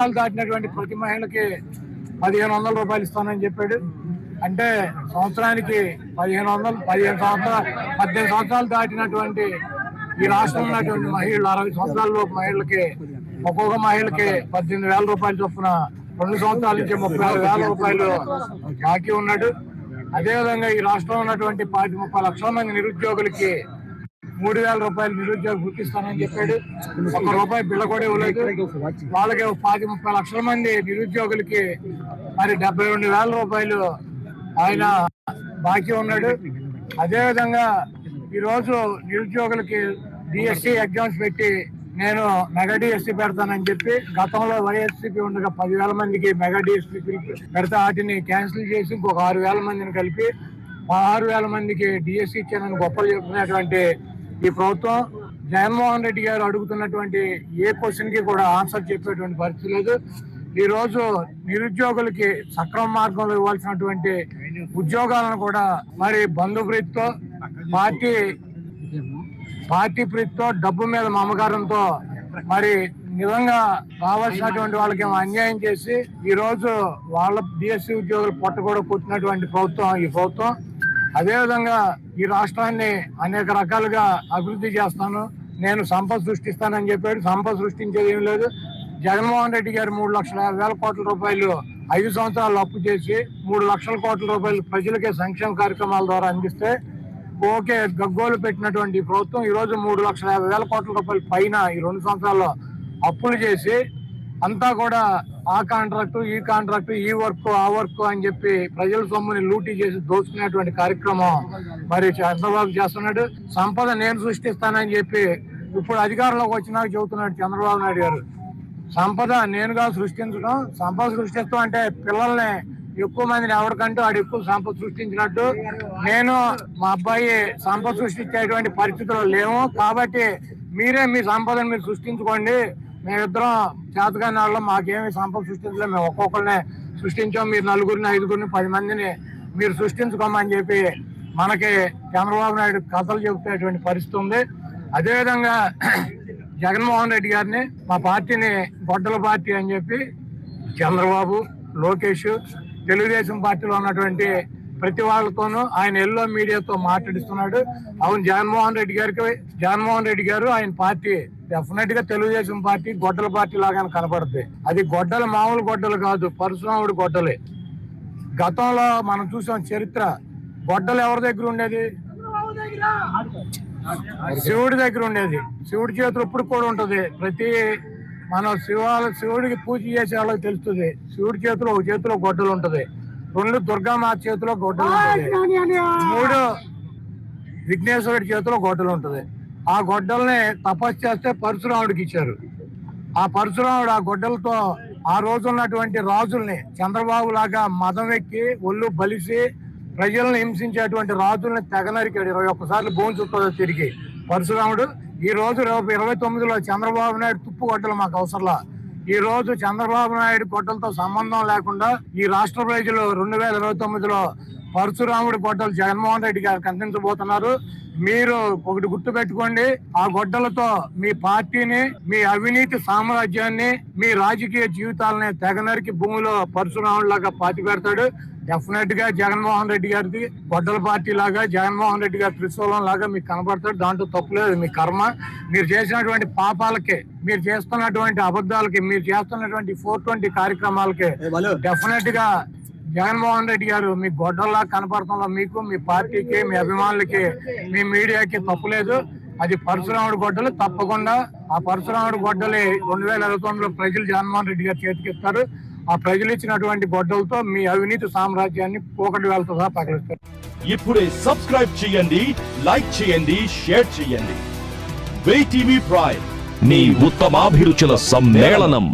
దాటినటువంటి ప్రతి మహిళకి 1500 రూపాయలు ఇస్తానని చెప్పాడు. అంటే సంవత్సరానికి 18 సంవత్సరాలు దాటినటువంటి ఈ రాష్ట్రంలో ఉన్నటువంటి మహిళలు 60 సంవత్సరాల లోపు మహిళలకి ఒక్కొక్క మహిళకి 18,000 రూపాయలు చొప్పున 2 సంవత్సరాల నుంచి 36,000 రూపాయలు బాకీ ఉన్నాడు. అదేవిధంగా ఈ రాష్ట్రంలో ఉన్నటువంటి 30 లక్షల మంది నిరుద్యోగులకి 3,000 రూపాయలు నిరుద్యోగ గుర్తిస్తానని చెప్పాడు. ₹1 బిళ్ళ కూడా ఇవ్వలేదు. వాళ్ళకి 30 లక్షల మంది నిరుద్యోగులకి మరి 72,000 రూపాయలు ఆయన బాకీ ఉన్నాడు. అదేవిధంగా ఈరోజు నిరుద్యోగులకి డిఎస్సి ఎగ్జామ్స్ పెట్టి నేను మెగా డిఎస్సి పెడతానని చెప్పి గతంలో వైఎస్సీపీ ఉండగా 10,000 మందికి మెగా డిఎస్సి పెడితే వాటిని క్యాన్సిల్ చేసి ఇంకొక 6,000 మందిని కలిపి 16,000 మందికి డిఎస్సి ఇచ్చానని గొప్పలు చెప్తున్నటువంటి ఈ ప్రభుత్వం జగన్మోహన్ రెడ్డి గారు అడుగుతున్నటువంటి ఏ క్వశ్చన్ కి కూడా ఆన్సర్ చెప్పేటువంటి పరిస్థితి లేదు. ఈ రోజు నిరుద్యోగులకి సక్రమ మార్గంలో ఇవ్వాల్సినటువంటి ఉద్యోగాలను కూడా మరి బంధుప్రీతితో పార్టీ ప్రీతితో డబ్బు మీద మమకారంతో మరి నిజంగా కావాల్సినటువంటి వాళ్ళకి అన్యాయం చేసి ఈ రోజు వాళ్ళ డిఎస్సి ఉద్యోగులు పొట్ట కూడా కొట్టినటువంటి ప్రభుత్వం ఈ ప్రభుత్వం. అదేవిధంగా ఈ రాష్ట్రాన్ని అనేక రకాలుగా అభివృద్ధి చేస్తాను, నేను సంపద సృష్టిస్తానని చెప్పాడు. సంపద సృష్టించేది ఏం లేదు. జగన్మోహన్ రెడ్డి గారు 3,50,000 కోట్ల రూపాయలు 5 సంవత్సరాలు అప్పు చేసి 3 లక్షల కోట్ల రూపాయలు ప్రజలకే సంక్షేమ కార్యక్రమాల ద్వారా అందిస్తే ఓకే గగ్గోలు పెట్టినటువంటి ప్రభుత్వం ఈ రోజు 3,50,000 కోట్ల రూపాయల పైన ఈ 2 సంవత్సరాల్లో అప్పులు చేసి అంతా కూడా ఆ కాంట్రాక్టు ఈ కాంట్రాక్టు ఈ వర్క్ ఆ వర్క్ అని చెప్పి ప్రజల సొమ్ముని లూటీ చేసి దోచుకునేటువంటి కార్యక్రమం మరి చంద్రబాబు చేస్తున్నాడు. సంపద నేను సృష్టిస్తానని చెప్పి ఇప్పుడు అధికారంలోకి వచ్చినాక చెబుతున్నాడు చంద్రబాబు నాయుడు గారు. సంపద నేనుగా సృష్టించడం, సంపద సృష్టిస్తాం అంటే పిల్లల్ని ఎక్కువ మందిని ఎవరికంటూ ఆడు ఎక్కువ సంపద సృష్టించినట్టు. నేను మా అబ్బాయి సంపద సృష్టించేటువంటి పరిస్థితుల్లో లేవు కాబట్టి మీరే మీ సంపదను మీరు సృష్టించుకోండి, మేమిద్దరం చేతగాని వాళ్ళం, మాకేమి సంపద సృష్టించలేదు, మేము ఒక్కొక్కరిని సృష్టించాం, మీరు 4గురిని 5గురిని 10 మందిని మీరు సృష్టించుకోమని చెప్పి మనకి చంద్రబాబు నాయుడు కథలు చెబుతున్నటువంటి పరిస్థితి ఉంది. అదేవిధంగా జగన్మోహన్ రెడ్డి గారిని మా పార్టీని గొడ్డల పార్టీ అని చెప్పి చంద్రబాబు, లోకేష్, తెలుగుదేశం పార్టీలో ఉన్నటువంటి ప్రతి వాళ్ళతోనూ ఆయన ఎల్లో మీడియాతో మాట్లాడిస్తున్నాడు. అవును, జగన్మోహన్ రెడ్డి గారు ఆయన పార్టీ డెఫినెట్ గా తెలుగుదేశం పార్టీ గొడ్డల పార్టీ లాగానే కనపడుతుంది. అది గొడ్డలు మామూలు గొడ్డలు కాదు, పరశురాముడి గొడ్డలే. గతంలో మనం చూసాం చరిత్ర. గొడ్డలు ఎవరి దగ్గర ఉండేది? శివుడి దగ్గర ఉండేది. శివుడి చేతులు ఇప్పుడు కూడా ఉంటది. ప్రతి మనం శివుడికి పూజ చేసే వాళ్ళకి తెలుస్తుంది. శివుడి చేతిలో ఒక చేతిలో గొడ్డలు ఉంటది, 2 దుర్గామాత చేతిలో గొడ్డలు ఉంటుంది, 3 విఘ్నేశ్వరుడి చేతిలో గొడ్డలు ఉంటది. ఆ గొడ్డల్ని తపస్సు చేస్తే పరశురాముడికి ఇచ్చారు. ఆ పరశురాముడు ఆ గొడ్డలతో ఆ రోజు ఉన్నటువంటి రాజుల్ని చంద్రబాబు లాగా మదం ఎక్కి ఒళ్ళు బలిసి ప్రజలను హింసించేటువంటి రాజుల్ని తెగనరికాడు. 21 సార్లు భూమి చుట్టూ తిరిగి పరశురాముడు. ఈ రోజు 29లో చంద్రబాబు నాయుడు తుప్పు గొడ్డలు మాకు అవసరంలా. ఈ రోజు చంద్రబాబు నాయుడు గొడ్డలతో సంబంధం లేకుండా ఈ రాష్ట్ర ప్రజలు 2029లో పరశురాముడి గొడ్డలు జగన్మోహన్ రెడ్డి గారికి అందించబోతున్నారు. మీరు ఒకటి గుర్తు పెట్టుకోండి, ఆ గొడ్డలతో మీ పార్టీని, మీ అవినీతి సామ్రాజ్యాన్ని, మీ రాజకీయ జీవితాలని తెగనరికి భూమిలో పరశురాముడి లాగా పాతి పెడతాడు. డెఫినెట్ గా జగన్మోహన్ రెడ్డి గారిది గొడ్డల పార్టీ లాగా, జగన్మోహన్ రెడ్డి గారి త్రిశూలం లాగా మీకు కనబడతాడు. దాంట్లో తప్పులేదు, మీ కర్మ. మీరు చేసినటువంటి పాపాలకి, మీరు చేస్తున్నటువంటి అబద్ధాలకి, మీరు చేస్తున్నటువంటి 420 కార్యక్రమాలకి డెఫినెట్ గా జగన్మోహన్ రెడ్డి గారు మీ గొడ్డల్లా కనపడటంలో మీకు, మీ పార్టీకి, మీ అభిమానులకి, మీ మీడియాకి తప్పులేదు. అది పరశురాముడి గొడ్డలు. తప్పకుండా ఆ పరశురాముడి గొడ్డలి 2029లో ప్రజలు జగన్మోహన్ రెడ్డి గారు చేతికిస్తారు. ఆ ప్రజలు ఇచ్చినటువంటి గొడ్డలతో మీ అవినీతి సామ్రాజ్యాన్ని పోకటి వేలతో సహా పగలిస్తారు. ఇప్పుడే సబ్స్క్రైబ్ చేయండి, లైక్ చేయండి, షేర్ చేయండి. వే టీవీ ప్రైమ్, నీ ఉత్తమాభిరుచుల సమ్మేళనం.